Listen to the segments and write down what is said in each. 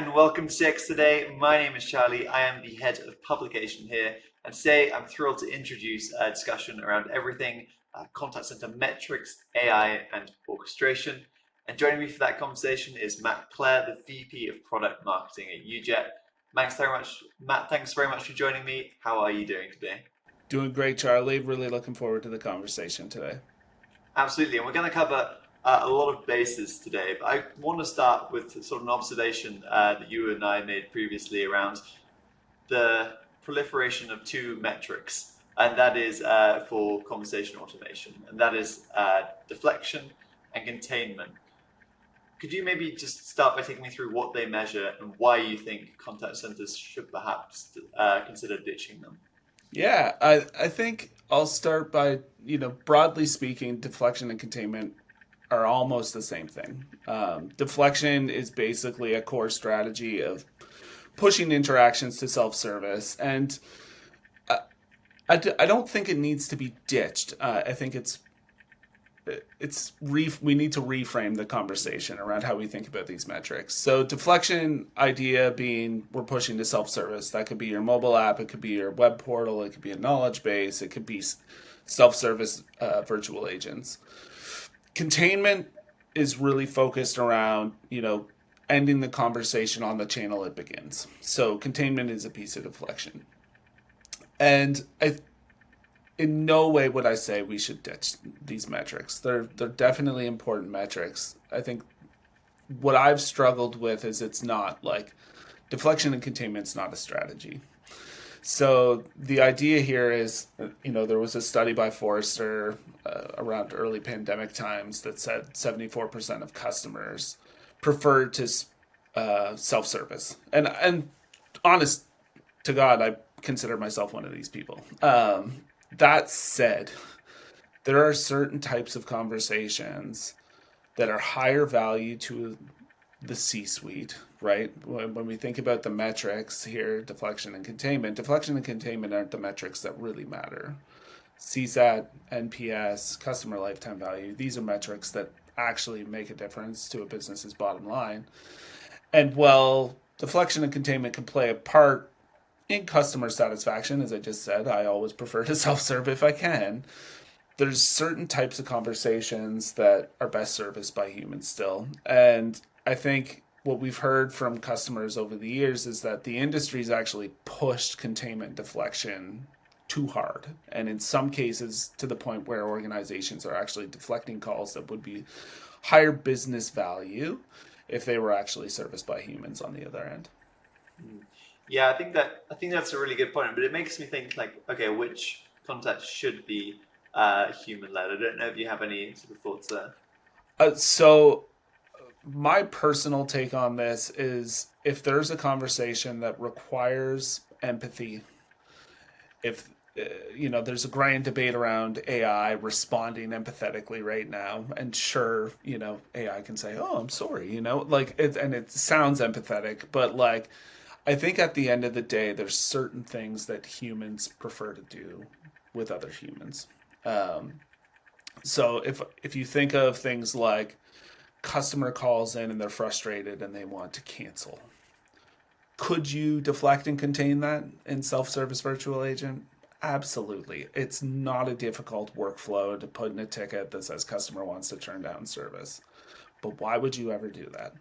and welcome to CX Today. My name is Charlie. I am the head of publication here, and today I'm thrilled to introduce a discussion around everything contact center metrics, AI, and orchestration. And joining me for that conversation is Matt Clare, the VP of Product Marketing at UJET. Matt, thanks very much for joining me. How are you doing today? Doing great, Charlie. Really looking forward to the conversation today. Absolutely, and we're going to cover a lot of bases today, but I want to start with sort of an observation that you and I made previously around the proliferation of two metrics, and that is for conversation automation, and that is deflection and containment. Could you maybe just start by taking me through what they measure and why you think contact centers should perhaps consider ditching them? Yeah, I think I'll start by, broadly speaking, deflection and containment are almost the same thing. Deflection is basically a core strategy of pushing interactions to self-service, and uh, I don't think it needs to be ditched. I think we need to reframe the conversation around how we think about these metrics. So deflection idea being we're pushing to self-service. That could be your mobile app, it could be your web portal, it could be a knowledge base, it could be self-service virtual agents. Containment is really focused around ending the conversation on the channel it begins. So containment is a piece of deflection, and in no way would I say we should ditch these metrics. They're definitely important metrics. I think what I've struggled with is it's not like deflection and containment's not a strategy. So the idea here is, there was a study by Forrester around early pandemic times that said 74% of customers preferred to self-service, and honest to God, I consider myself one of these people. That said, there are certain types of conversations that are higher value to the C-suite, right? When we think about the metrics here, deflection and containment aren't the metrics that really matter. CSAT, NPS, customer lifetime value, these are metrics that actually make a difference to a business's bottom line. And while deflection and containment can play a part in customer satisfaction, as I just said, I always prefer to self-serve if I can. There's certain types of conversations that are best serviced by humans still. And I think what we've heard from customers over the years is that the industry's actually pushed containment deflection too hard. And in some cases, to the point where organizations are actually deflecting calls that would be higher business value if they were actually serviced by humans on the other end. Yeah, I think that's a really good point, but it makes me think like, okay, which contact should be human led? I don't know if you have any sort of thoughts there. So my personal take on this is if there's a conversation that requires empathy, if there's a grand debate around AI responding empathetically right now, and sure, AI can say, "Oh, I'm sorry," like it, and it sounds empathetic, but like I think at the end of the day, there's certain things that humans prefer to do with other humans. Um, so if you think of things like customer calls in and they're frustrated and they want to cancel, could you deflect and contain that in self-service virtual agent? Absolutely. It's not a difficult workflow to put in a ticket that says customer wants to turn down service. But why would you ever do that?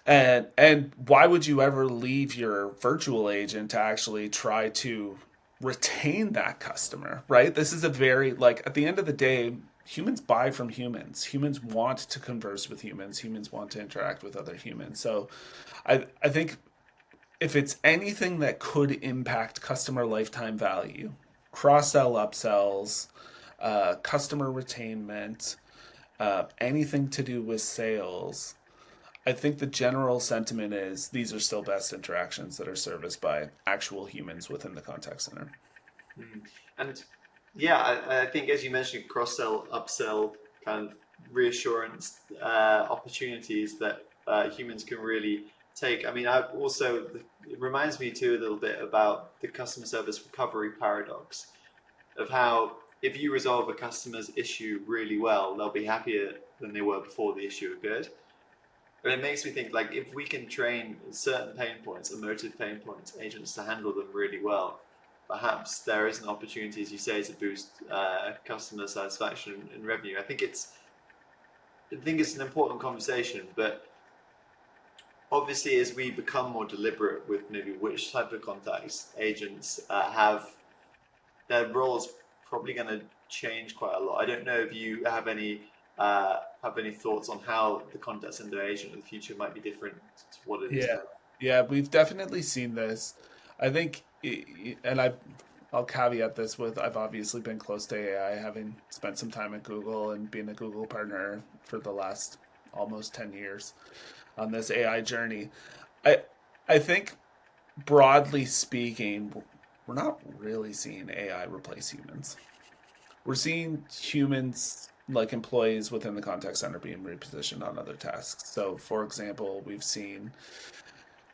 And why would you ever leave your virtual agent to actually try to retain that customer, right? This is a very, like, at the end of the day, humans buy from humans. Humans want to converse with humans. Humans want to interact with other humans. So I think if it's anything that could impact customer lifetime value, cross sell, upsells, customer retainment, anything to do with sales, I think the general sentiment is these are still best interactions that are serviced by actual humans within the contact center. Mm. And yeah, I think as you mentioned, cross sell, upsell, kind of reassurance opportunities that humans can really take. I mean, I also it reminds me too a little bit about the customer service recovery paradox of how if you resolve a customer's issue really well, they'll be happier than they were before the issue occurred. But it makes me think, like, if we can train certain pain points, emotive pain points, agents to handle them really well, perhaps there is an opportunity, as you say, to boost customer satisfaction and revenue. I think it's an important conversation, but obviously, as we become more deliberate with maybe which type of contacts agents have, their roles probably going to change quite a lot. I don't know if you have any thoughts on how the contact center agent of the future might be different to what it is Yeah, today. yeah, we've definitely seen this. I think, and I'll caveat this with I've obviously been close to AI, having spent some time at Google and being a Google partner for the last almost 10 years on this AI journey. I I think broadly speaking, we're not really seeing AI replace humans. We're seeing humans like employees within the contact center being repositioned on other tasks. So, for example, we've seen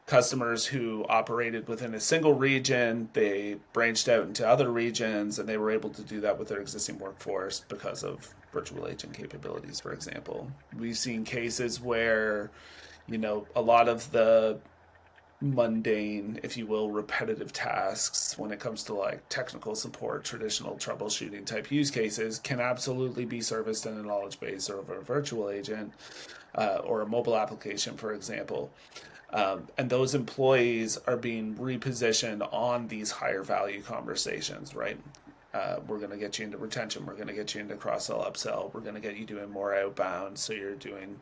customers who operated within a single region, they branched out into other regions, and they were able to do that with their existing workforce because of virtual agent capabilities, for example. We've seen cases where, a lot of the mundane, if you will, repetitive tasks when it comes to like technical support, traditional troubleshooting type use cases can absolutely be serviced in a knowledge base or over a virtual agent or a mobile application, for example. And those employees are being repositioned on these higher value conversations, right? We're going to get you into retention. We're going to get you into cross sell, upsell. We're going to get you doing more outbound. So you're doing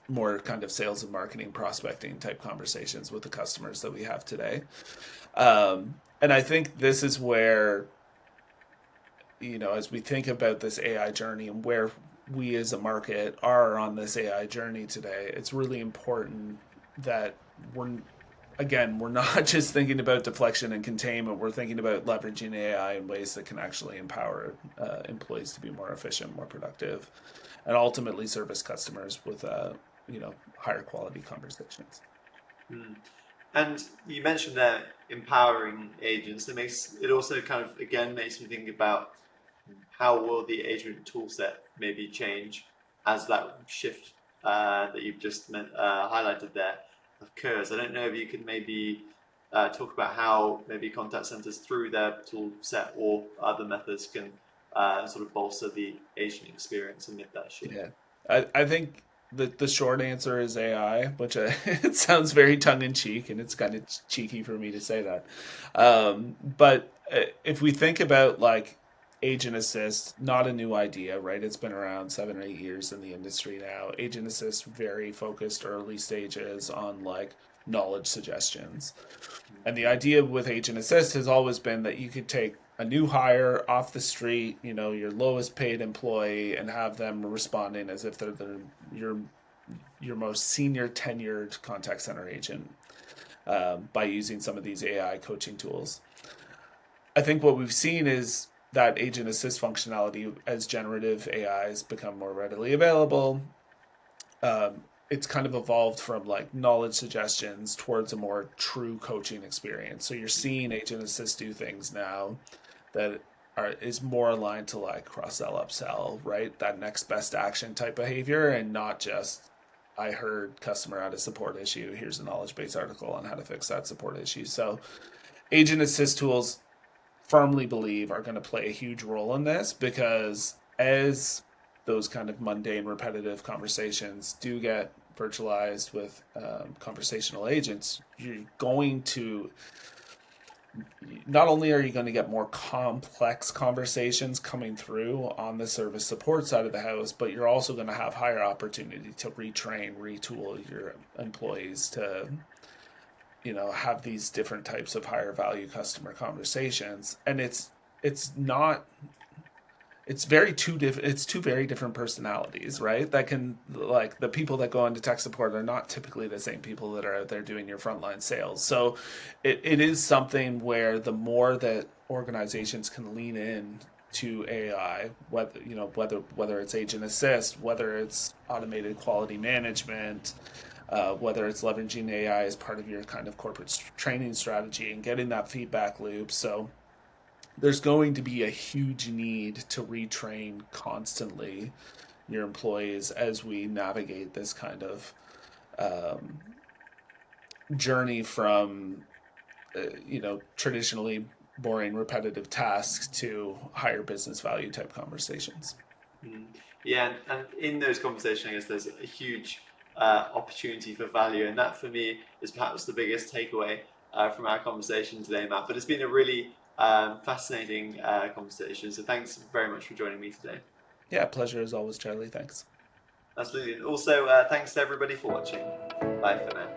more kind of sales and marketing prospecting type conversations with the customers that we have today. And I think this is where, as we think about this AI journey and where we as a market are on this AI journey today, it's really important that we're not just thinking about deflection and containment. We're thinking about leveraging AI in ways that can actually empower employees to be more efficient, more productive, and ultimately service customers with higher quality conversations. Mm. And you mentioned that empowering agents. It also kind of again makes me think about how will the agent toolset maybe change as that shift that you've just highlighted there occurs. I don't know if you could maybe talk about how maybe contact centers through their tool set or other methods can sort of bolster the agent experience amid that shift. Yeah, I think the short answer is AI, which it sounds very tongue in cheek, and it's kind of cheeky for me to say that. But if we think about like agent assist, not a new idea, right? It's been around 7 or 8 years in the industry now. Agent assist very focused early stages on like knowledge suggestions. And the idea with agent assist has always been that you could take a new hire off the street, your lowest paid employee, and have them responding as if they're your your most senior tenured contact center agent by using some of these AI coaching tools. I think what we've seen is that agent assist functionality as generative AIs become more readily available. It's kind of evolved from like knowledge suggestions towards a more true coaching experience. So you're seeing agent assist do things now that is more aligned to like cross sell, upsell, right? That next best action type behavior, and not just I heard customer had a support issue. Here's a knowledge base article on how to fix that support issue. So agent assist tools firmly believe are going to play a huge role in this, because as those kind of mundane, repetitive conversations do get virtualized with conversational agents, you're going to not only are you going to get more complex conversations coming through on the service support side of the house, but you're also going to have higher opportunity to retrain, retool your employees to have these different types of higher value customer conversations. And it's not it's very two different it's two very different personalities, right? That can, like, the people that go into tech support are not typically the same people that are out there doing your frontline sales. So it is something where the more that organizations can lean in to AI, whether it's agent assist, whether it's automated quality management, whether it's leveraging AI as part of your kind of corporate training strategy and getting that feedback loop. So there's going to be a huge need to retrain constantly your employees as we navigate this kind of journey from traditionally boring, repetitive tasks to higher business value type conversations. Yeah, and in those conversations, I guess there's a huge opportunity for value, and that for me is perhaps the biggest takeaway from our conversation today, Matt. But it's been a really fascinating conversation, so thanks very much for joining me today. Yeah, pleasure as always, Charlie. Thanks. Absolutely. Also, thanks to everybody for watching. Bye for now.